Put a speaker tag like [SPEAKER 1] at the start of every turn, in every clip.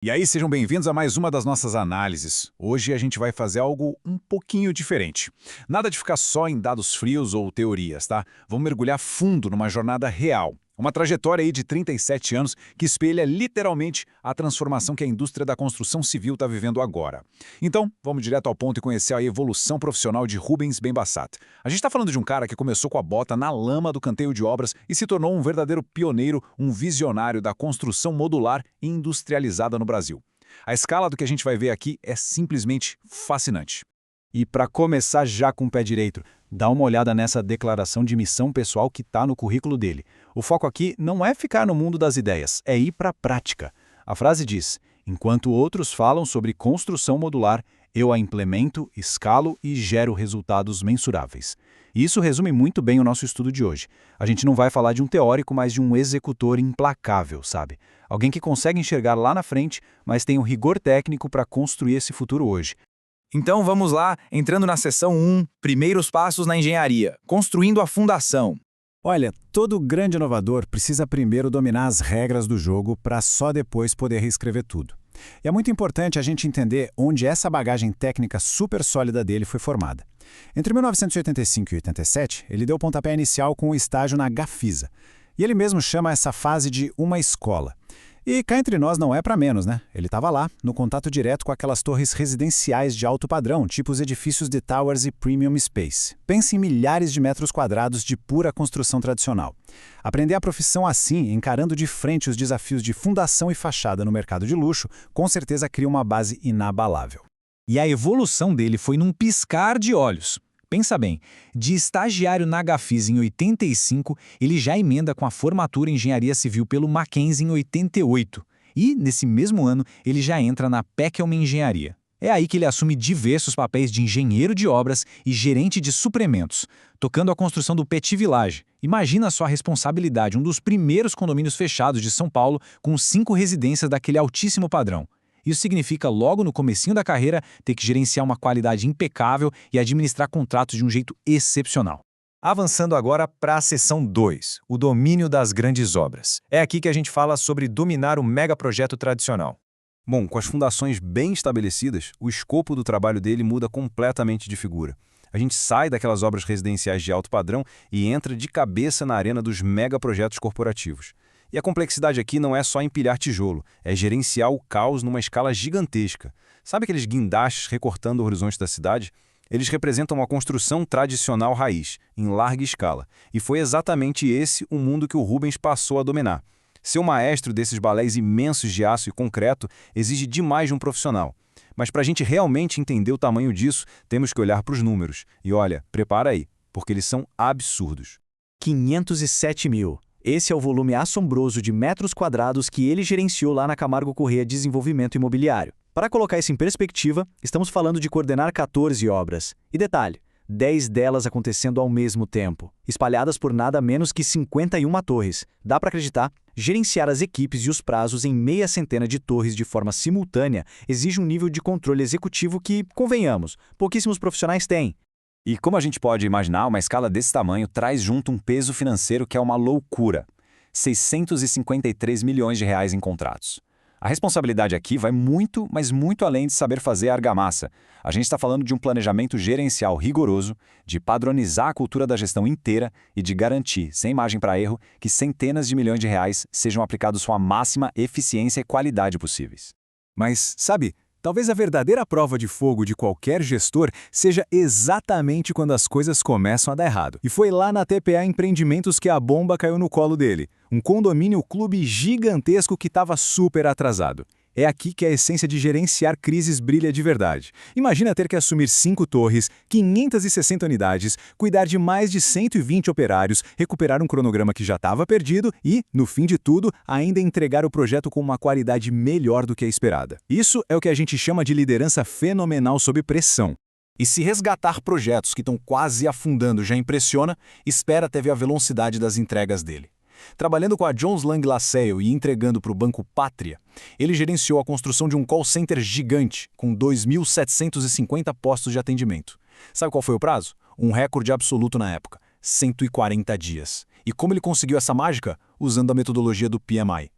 [SPEAKER 1] E aí, sejam bem-vindos a mais uma das nossas análises. Hoje a gente vai fazer algo um pouquinho diferente. Nada de ficar só em dados frios ou teorias, tá? Vamos mergulhar fundo numa jornada real. Uma trajetória aí de 37 anos que espelha literalmente a transformação que a indústria da construção civil está vivendo agora. Então, vamos direto ao ponto e conhecer a evolução profissional de Rubens Ben-Basat. A gente está falando de um cara que começou com a bota na lama do canteiro de obras e se tornou um verdadeiro pioneiro, um visionário da construção modular e industrializada no Brasil. A escala do que a gente vai ver aqui é simplesmente fascinante.
[SPEAKER 2] E para começar já com o pé direito, dá uma olhada nessa declaração de missão pessoal que está no currículo dele. O foco aqui não é ficar no mundo das ideias, é ir para a prática. A frase diz: enquanto outros falam sobre construção modular, eu a implemento, escalo e gero resultados mensuráveis. E isso resume muito bem o nosso estudo de hoje. A gente não vai falar de um teórico, mas de um executor implacável, sabe? Alguém que consegue enxergar lá na frente, mas tem o rigor técnico para construir esse futuro hoje.
[SPEAKER 3] Então vamos lá, entrando na seção 1, primeiros passos na engenharia, construindo a fundação.
[SPEAKER 4] Olha, todo grande inovador precisa primeiro dominar as regras do jogo para só depois poder reescrever tudo. E é muito importante a gente entender onde essa bagagem técnica super sólida dele foi formada. Entre 1985 e 87, ele deu o pontapé inicial com o estágio na Gafisa. E ele mesmo chama essa fase de uma escola. E cá entre nós não é para menos, né? Ele estava lá, no contato direto com aquelas torres residenciais de alto padrão, tipo os edifícios de Towers e Premium Space. Pense em milhares de metros quadrados de pura construção tradicional. Aprender a profissão assim, encarando de frente os desafios de fundação e fachada no mercado de luxo, com certeza cria uma base inabalável.
[SPEAKER 3] E a evolução dele foi num piscar de olhos. Pensa bem, de estagiário na Gafisa em 85, ele já emenda com a formatura em engenharia civil pelo Mackenzie em 88. E, nesse mesmo ano, ele já entra na Peckelman Engenharia. É aí que ele assume diversos papéis de engenheiro de obras e gerente de suprimentos, tocando a construção do Petit Village. Imagina só a responsabilidade, um dos primeiros condomínios fechados de São Paulo com 5 residências daquele altíssimo padrão. Isso significa, logo no comecinho da carreira, ter que gerenciar uma qualidade impecável e administrar contratos de um jeito excepcional. Avançando agora para a seção 2, o domínio das grandes obras. É aqui que a gente fala sobre dominar o megaprojeto tradicional.
[SPEAKER 2] Bom, com as fundações bem estabelecidas, o escopo do trabalho dele muda completamente de figura. A gente sai daquelas obras residenciais de alto padrão e entra de cabeça na arena dos megaprojetos corporativos. E a complexidade aqui não é só empilhar tijolo, é gerenciar o caos numa escala gigantesca. Sabe aqueles guindastes recortando o horizonte da cidade? Eles representam uma construção tradicional raiz, em larga escala. E foi exatamente esse o mundo que o Rubens passou a dominar. Ser o maestro desses balés imensos de aço e concreto exige demais de um profissional. Mas para a gente realmente entender o tamanho disso, temos que olhar para os números. E olha, prepara aí, porque eles são absurdos.
[SPEAKER 5] 507 mil. Esse é o volume assombroso de metros quadrados que ele gerenciou lá na Camargo Corrêa Desenvolvimento Imobiliário. Para colocar isso em perspectiva, estamos falando de coordenar 14 obras. E detalhe, 10 delas acontecendo ao mesmo tempo, espalhadas por nada menos que 51 torres. Dá para acreditar? Gerenciar as equipes e os prazos em meia centena de torres de forma simultânea exige um nível de controle executivo que, convenhamos, pouquíssimos profissionais têm.
[SPEAKER 2] E como a gente pode imaginar, uma escala desse tamanho traz junto um peso financeiro que é uma loucura. 653 milhões de reais em contratos. A responsabilidade aqui vai muito, mas muito além de saber fazer argamassa. A gente está falando de um planejamento gerencial rigoroso, de padronizar a cultura da gestão inteira e de garantir, sem margem para erro, que centenas de milhões de reais sejam aplicados com a máxima eficiência e qualidade possíveis.
[SPEAKER 1] Mas, sabe, talvez a verdadeira prova de fogo de qualquer gestor seja exatamente quando as coisas começam a dar errado. E foi lá na TPA Empreendimentos que a bomba caiu no colo dele. Um condomínio clube gigantesco que estava super atrasado. É aqui que a essência de gerenciar crises brilha de verdade. Imagina ter que assumir 5 torres, 560 unidades, cuidar de mais de 120 operários, recuperar um cronograma que já estava perdido e, no fim de tudo, ainda entregar o projeto com uma qualidade melhor do que a esperada. Isso é o que a gente chama de liderança fenomenal sob pressão. E se resgatar projetos que estão quase afundando já impressiona, espera até ver a velocidade das entregas dele. Trabalhando com a Jones Lang LaSalle e entregando para o Banco Pátria, ele gerenciou a construção de um call center gigante, com 2.750 postos de atendimento. Sabe qual foi o prazo? Um recorde absoluto na época, 140 dias. E como ele conseguiu essa mágica? Usando a metodologia do PMI.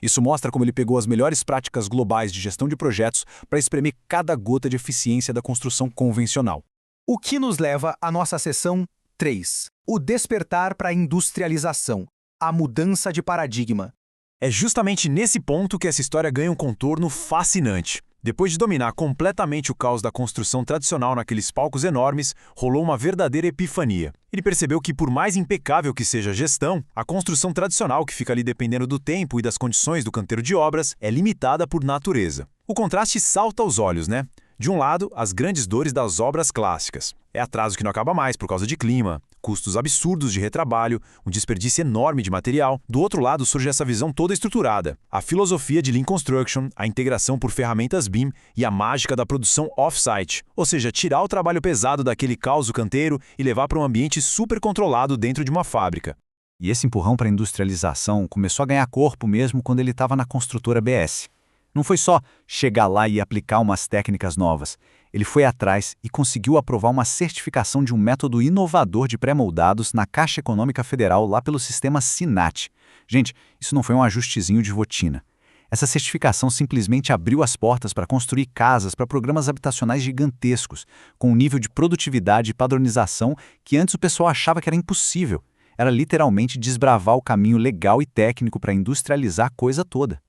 [SPEAKER 3] Isso mostra como ele pegou as melhores práticas globais de gestão de projetos para espremer cada gota de eficiência da construção convencional.
[SPEAKER 6] O que nos leva à nossa seção 3. O despertar para a industrialização. A mudança de paradigma.
[SPEAKER 2] É justamente nesse ponto que essa história ganha um contorno fascinante. Depois de dominar completamente o caos da construção tradicional naqueles palcos enormes, rolou uma verdadeira epifania. Ele percebeu que, por mais impecável que seja a gestão, a construção tradicional, que fica ali dependendo do tempo e das condições do canteiro de obras, é limitada por natureza. O contraste salta aos olhos, né? De um lado, as grandes dores das obras clássicas. É atraso que não acaba mais por causa de clima, custos absurdos de retrabalho, um desperdício enorme de material. Do outro lado surge essa visão toda estruturada. A filosofia de Lean Construction, a integração por ferramentas BIM e a mágica da produção off-site. Ou seja, tirar o trabalho pesado daquele caos do canteiro e levar para um ambiente super controlado dentro de uma fábrica.
[SPEAKER 5] E esse empurrão para a industrialização começou a ganhar corpo mesmo quando ele estava na construtora BS. Não foi só chegar lá e aplicar umas técnicas novas. Ele foi atrás e conseguiu aprovar uma certificação de um método inovador de pré-moldados na Caixa Econômica Federal lá pelo sistema SINAT. Gente, isso não foi um ajustezinho de rotina. Essa certificação simplesmente abriu as portas para construir casas para programas habitacionais gigantescos, com um nível de produtividade e padronização que antes o pessoal achava que era impossível. Era literalmente desbravar o caminho legal e técnico para industrializar a coisa toda.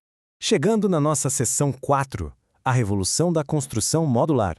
[SPEAKER 7] Chegando na nossa seção 4, a revolução da construção modular,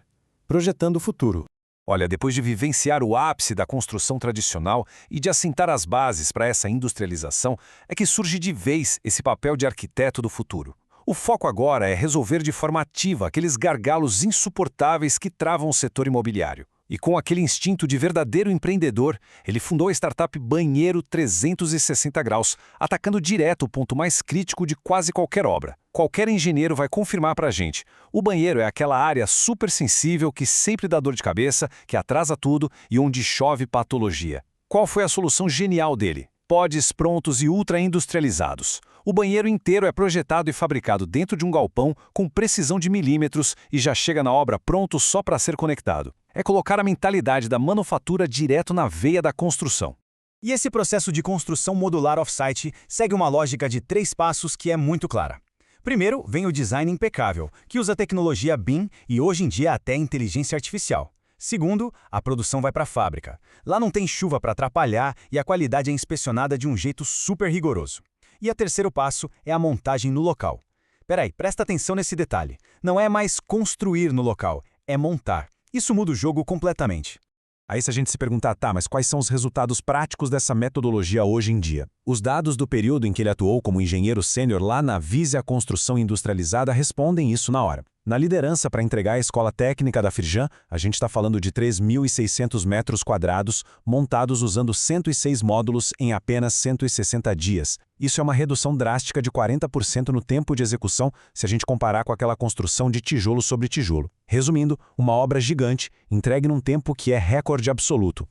[SPEAKER 7] projetando o futuro.
[SPEAKER 2] Olha, depois de vivenciar o ápice da construção tradicional e de assentar as bases para essa industrialização, é que surge de vez esse papel de arquiteto do futuro. O foco agora é resolver de forma ativa aqueles gargalos insuportáveis que travam o setor imobiliário. E com aquele instinto de verdadeiro empreendedor, ele fundou a startup Banheiro 360 Graus, atacando direto o ponto mais crítico de quase qualquer obra. Qualquer engenheiro vai confirmar pra gente. O banheiro é aquela área super sensível que sempre dá dor de cabeça, que atrasa tudo e onde chove patologia. Qual foi a solução genial dele? Pods prontos e ultra-industrializados. O banheiro inteiro é projetado e fabricado dentro de um galpão com precisão de milímetros e já chega na obra pronto só para ser conectado. É colocar a mentalidade da manufatura direto na veia da construção.
[SPEAKER 8] E esse processo de construção modular off-site segue uma lógica de 3 passos que é muito clara. Primeiro, vem o design impecável, que usa tecnologia BIM e hoje em dia até inteligência artificial. Segundo, a produção vai para a fábrica. Lá não tem chuva para atrapalhar e a qualidade é inspecionada de um jeito super rigoroso. E o terceiro passo é a montagem no local. Peraí, presta atenção nesse detalhe. Não é mais construir no local, é montar. Isso muda o jogo completamente.
[SPEAKER 2] Aí se a gente se perguntar, tá, mas quais são os resultados práticos dessa metodologia hoje em dia? Os dados do período em que ele atuou como engenheiro sênior lá na Visia Construção Industrializada respondem isso na hora. Na liderança para entregar a escola técnica da Firjan, a gente está falando de 3.600 metros quadrados, montados usando 106 módulos em apenas 160 dias. Isso é uma redução drástica de 40% no tempo de execução se a gente comparar com aquela construção de tijolo sobre tijolo. Resumindo, uma obra gigante, entregue num tempo que é recorde absoluto.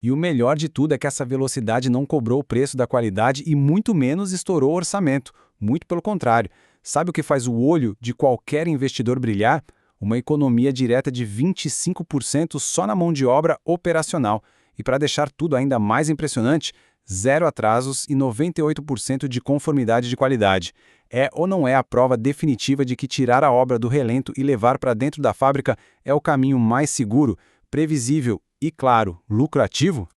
[SPEAKER 3] E o melhor de tudo é que essa velocidade não cobrou o preço da qualidade e muito menos estourou o orçamento. Muito pelo contrário. Sabe o que faz o olho de qualquer investidor brilhar? Uma economia direta de 25% só na mão de obra operacional. E para deixar tudo ainda mais impressionante, 0 atrasos e 98% de conformidade de qualidade. É ou não é a prova definitiva de que tirar a obra do relento e levar para dentro da fábrica é o caminho mais seguro, previsível e, claro, lucrativo?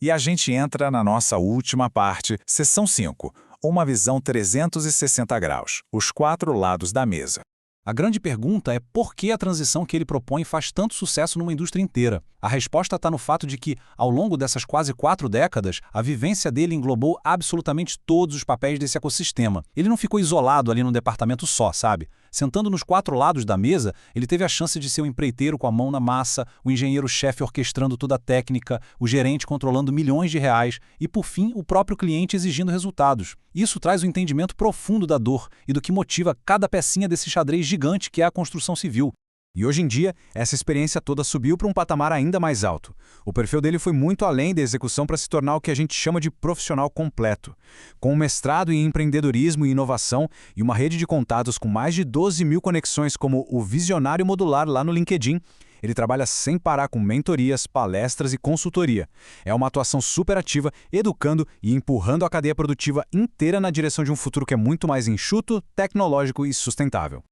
[SPEAKER 1] E a gente entra na nossa última parte, seção 5. Uma visão 360 graus, os 4 lados da mesa.
[SPEAKER 3] A grande pergunta é por que a transição que ele propõe faz tanto sucesso numa indústria inteira? A resposta está no fato de que, ao longo dessas quase 4 décadas, a vivência dele englobou absolutamente todos os papéis desse ecossistema. Ele não ficou isolado ali num departamento só, sabe? Sentando nos 4 lados da mesa, ele teve a chance de ser o empreiteiro com a mão na massa, o engenheiro-chefe orquestrando toda a técnica, o gerente controlando milhões de reais e, por fim, o próprio cliente exigindo resultados. Isso traz um entendimento profundo da dor e do que motiva cada pecinha desse xadrez gigante que é a construção civil.
[SPEAKER 2] E hoje em dia, essa experiência toda subiu para um patamar ainda mais alto. O perfil dele foi muito além da execução para se tornar o que a gente chama de profissional completo. Com um mestrado em empreendedorismo e inovação e uma rede de contatos com mais de 12 mil conexões como o visionário modular lá no LinkedIn, Ele trabalha sem parar com mentorias, palestras e consultoria. É uma atuação super ativa, educando e empurrando a cadeia produtiva inteira na direção de um futuro que é muito mais enxuto, tecnológico e sustentável.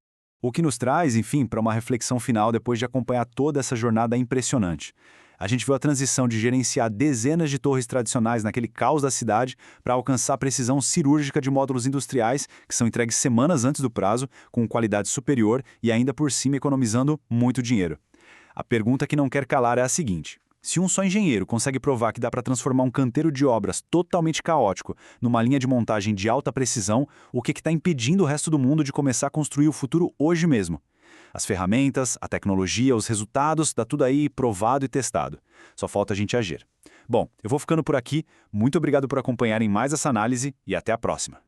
[SPEAKER 1] O que nos traz, enfim, para uma reflexão final depois de acompanhar toda essa jornada impressionante. A gente viu a transição de gerenciar dezenas de torres tradicionais naquele caos da cidade para alcançar a precisão cirúrgica de módulos industriais que são entregues semanas antes do prazo, com qualidade superior e ainda por cima economizando muito dinheiro. A pergunta que não quer calar é a seguinte: se um só engenheiro consegue provar que dá para transformar um canteiro de obras totalmente caótico numa linha de montagem de alta precisão, o que está impedindo o resto do mundo de começar a construir o futuro hoje mesmo? As ferramentas, a tecnologia, os resultados, tá tudo aí provado e testado. Só falta a gente agir. Bom, eu vou ficando por aqui. Muito obrigado por acompanharem mais essa análise e até a próxima.